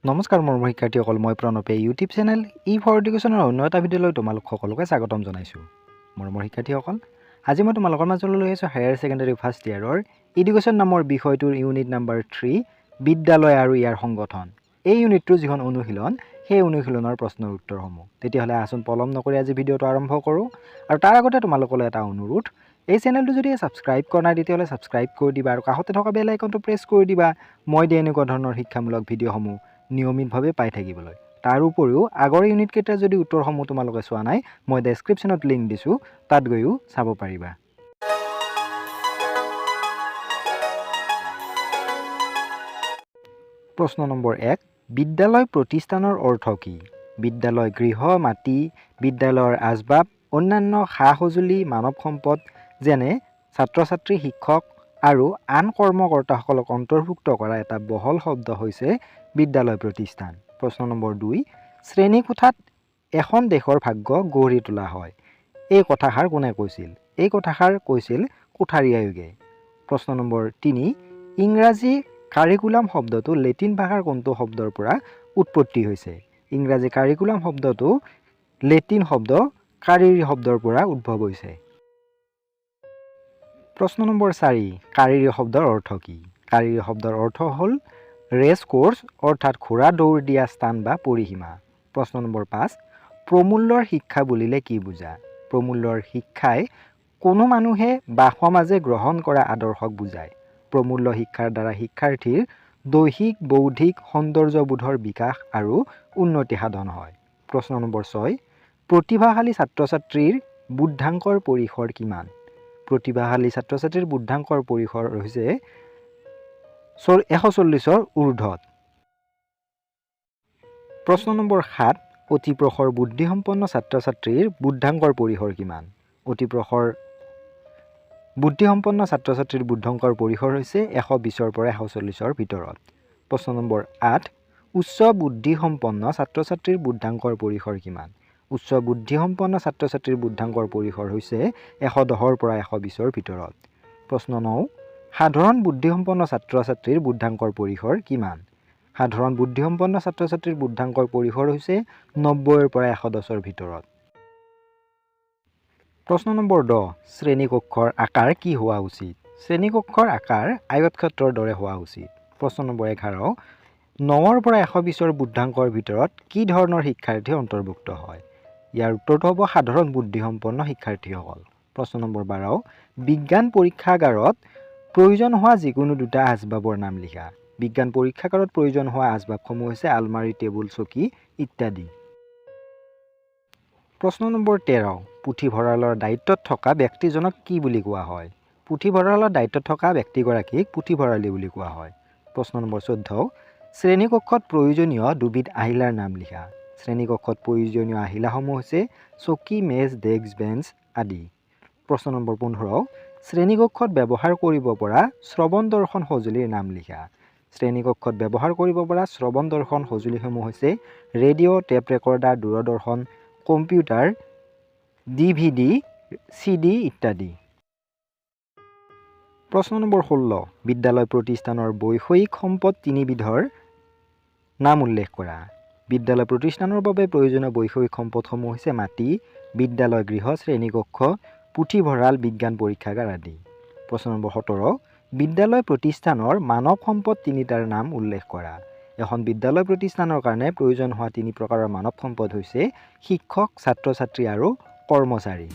নমস্কাৰ মৰমৰ শিক্ষাৰ্থীসকল, মই প্ৰণৱে ইউটিউব চেনেল ফৰ এডুকেশ্যনৰ অন্য এটা ভিডিঅ'লৈ তোমালোক সকলোকে স্বাগতম জনাইছোঁ। মৰমৰ শিক্ষাৰ্থীসকল, আজি মই তোমালোকৰ মাজলৈ লৈ আহিছোঁ হায়াৰ ছেকেণ্ডেৰী ফাৰ্ষ্ট ইয়াৰৰ এডুকেশ্যন নামৰ বিষয়টোৰ ইউনিট নাম্বাৰ 3 বিদ্যালয় আৰু ইয়াৰ সংগঠন। এই ইউনিটটোৰ যিখন অনুশীলন, সেই অনুশীলনৰ প্ৰশ্নৰ উত্তৰসমূহ। তেতিয়াহ'লে আচোন পলম নকৰি আজি ভিডিঅ'টো আৰম্ভ কৰোঁ। আৰু তাৰ আগতে তোমালোকলৈ এটা অনুৰোধ, এই চেনেলটো যদি ছাবস্ক্ৰাইব কৰা নাই তেতিয়াহ'লে ছাবস্ক্ৰাইব কৰি দিবা আৰু কাষতে থকা বেল আইকনটো প্ৰেছ কৰি দিবা, মই দিয়া এনেকুৱা ধৰণৰ শিক্ষামূলক ভিডিঅ'সমূহ নিয়মিতভাৱে পাই থাকিবলৈ। তাৰ উপৰিও আগৰ ইউনিট কেইটাৰ যদি উত্তৰসমূহ তোমালোকে চোৱা নাই, মই ডেছক্ৰিপশ্যনত লিংক দিছোঁ, তাত গৈও চাব পাৰিবা। প্ৰশ্ন নম্বৰ 1, বিদ্যালয় প্ৰতিষ্ঠানৰ অৰ্থ কি? বিদ্যালয় গৃহ, মাটি, বিদ্যালয়ৰ আচবাব, অন্যান্য সা সঁজুলি, মানৱ সম্পদ যেনে ছাত্ৰ ছাত্ৰী, শিক্ষক আৰু আন কৰ্মকৰ্তাসকলক অন্তৰ্ভুক্ত কৰা এটা বহল শব্দ হৈছে বিদ্যালয় প্ৰতিষ্ঠান। প্ৰশ্ন নম্বৰ 2, শ্ৰেণীকোঠাত এখন দেশৰ ভাগ্য গঢ়ি তোলা হয়। এই কথাষাৰ কোনে কৈছিল? এই কথাষাৰ কৈছিল কোঠাৰী আয়োগে। প্ৰশ্ন নম্বৰ 3, ইংৰাজী কাৰিকুলাম শব্দটো লেটিন ভাষাৰ কোনটো শব্দৰ পৰা উৎপত্তি হৈছে? ইংৰাজী কাৰিকুলাম শব্দটো লেটিন শব্দ কাৰিৰি শব্দৰ পৰা উদ্ভৱ হৈছে। প্ৰশ্ন নম্বৰ 4, কাৰিৰি শব্দৰ অৰ্থ কি? কাৰিৰি শব্দৰ অৰ্থ হ'ল ৰেচ কোৰ্চ, অৰ্থাৎ ঘোঁৰা দৌৰ দিয়া স্থান বা পৰিসীমা। প্ৰশ্ন নম্বৰ 5, প্ৰমূল্যৰ শিক্ষা বুলিলে কি বুজা? প্ৰমূল্যৰ শিক্ষাই কোনো মানুহে বা সমাজে গ্ৰহণ কৰা আদৰ্শক বুজায়। প্ৰমূল্য শিক্ষাৰ দ্বাৰা শিক্ষাৰ্থীৰ দৈহিক, বৌদ্ধিক, সৌন্দৰ্যবোধৰ বিকাশ আৰু উন্নতি সাধন হয়। প্ৰশ্ন নম্বৰ 6, প্ৰতিভাশালী ছাত্ৰ ছাত্ৰীৰ বুদ্ধাংকৰ পৰিসৰ কিমান? প্ৰতিভাশালী ছাত্ৰ ছাত্ৰীৰ বুদ্ধাংকৰ পৰিসৰ হৈছে 140ৰ ঊৰ্ধ্বত। প্ৰশ্ন নম্বৰ 7, অতি প্ৰখৰ বুদ্ধিসম্পন্ন ছাত্ৰ ছাত্ৰীৰ বুদ্ধাংকৰ পৰিসৰ কিমান? অতি প্ৰখৰ বুদ্ধিসম্পন্ন ছাত্ৰ ছাত্ৰীৰ বুদ্ধাংকৰ পৰিসৰ হৈছে 120ৰ পৰা 140ৰ ভিতৰত। প্ৰশ্ন নম্বৰ 8, উচ্চ বুদ্ধিসম্পন্ন ছাত্ৰ ছাত্ৰীৰ বুদ্ধাংকৰ পৰিসৰ কিমান? উচ্চ বুদ্ধিসম্পন্ন ছাত্ৰ ছাত্ৰীৰ বুদ্ধাংকৰ পৰিসৰ হৈছে 110ৰ পৰা 120ৰ ভিতৰত। প্ৰশ্ন 9, সাধাৰণ বুদ্ধিসম্পন্ন ছাত্ৰ ছাত্ৰীৰ বুদ্ধাংকৰ পৰিসৰ কিমান? সাধাৰণ বুদ্ধিসম্পন্ন ছাত্ৰ ছাত্ৰীৰ বুদ্ধাংকৰ পৰিসৰ হৈছে 90ৰ পৰা 110ৰ ভিতৰত। প্ৰশ্ন নম্বৰ 10, শ্ৰেণীকক্ষৰ আকাৰ কি হোৱা উচিত? শ্ৰেণীকক্ষৰ আকাৰ আয়তক্ষেত্ৰৰ দৰে হোৱা উচিত। প্ৰশ্ন নম্বৰ 11, 9ৰ পৰা 120ৰ বুদ্ধাংকৰ ভিতৰত কি ধৰণৰ শিক্ষাৰ্থী অন্তৰ্ভুক্ত হয়? ইয়াৰ উত্তৰটো হ'ব সাধাৰণ বুদ্ধিসম্পন্ন শিক্ষাৰ্থীসকল। প্ৰশ্ন নম্বৰ 12, বিজ্ঞান পৰীক্ষাগাৰত প্ৰয়োজন হোৱা যিকোনো দুটা আচবাবৰ নাম লিখা। বিজ্ঞান পৰীক্ষাগাৰত প্ৰয়োজন হোৱা আচবাবসমূহ হৈছে আলমাৰী, টেবুল, চকী ইত্যাদি। প্ৰশ্ন নম্বৰ 13, পুথিভঁৰালৰ দায়িত্বত থকা ব্যক্তিজনক কি বুলি কোৱা হয়? পুথিভঁৰালৰ দায়িত্বত থকা ব্যক্তিগৰাকীক পুথিভঁৰালী বুলি কোৱা হয়। প্ৰশ্ন নম্বৰ 14, শ্ৰেণীকক্ষত প্ৰয়োজনীয় দুবিধ আহিলাৰ নাম লিখা। শ্ৰেণীকক্ষত প্ৰয়োজনীয় আহিলাসমূহ হৈছে চকী, মেজ, ডেস্ক, বেঞ্চ আদি। প্ৰশ্ন নম্বৰ 15, শ্ৰেণীকক্ষত ব্যৱহাৰ কৰিব পৰা শ্ৰৱণ দৰ্শন সঁজুলিৰ নাম লিখা। শ্ৰেণীকক্ষত ব্যৱহাৰ কৰিব পৰা শ্ৰৱণ দৰ্শন সঁজুলিসমূহ হৈছে ৰেডিঅ', টেপ ৰেকৰ্ডাৰ, দূৰদৰ্শন, কম্পিউটাৰ, DVD, CD ইত্যাদি। প্ৰশ্ন নম্বৰ 16, বিদ্যালয় প্ৰতিষ্ঠানৰ বৈষয়িক সম্পদ তিনিবিধৰ নাম উল্লেখ কৰা। বিদ্যালয় প্ৰতিষ্ঠানৰ বাবে প্ৰয়োজনীয় বৈষয়িক সম্পদসমূহ হৈছে মাটি, বিদ্যালয় গৃহ, শ্ৰেণীকক্ষ, পুথিভঁৰাল, বিজ্ঞান পৰীক্ষাগাৰ আদি। প্ৰশ্ন নম্বৰ 17, বিদ্যালয় প্ৰতিষ্ঠানৰ মানৱ সম্পদ তিনিটাৰ নাম উল্লেখ কৰা। এখন বিদ্যালয় প্ৰতিষ্ঠানৰ কাৰণে প্ৰয়োজন হোৱা তিনি প্ৰকাৰৰ মানৱ সম্পদ হৈছে শিক্ষক, ছাত্ৰ ছাত্ৰী আৰু কৰ্মচাৰী।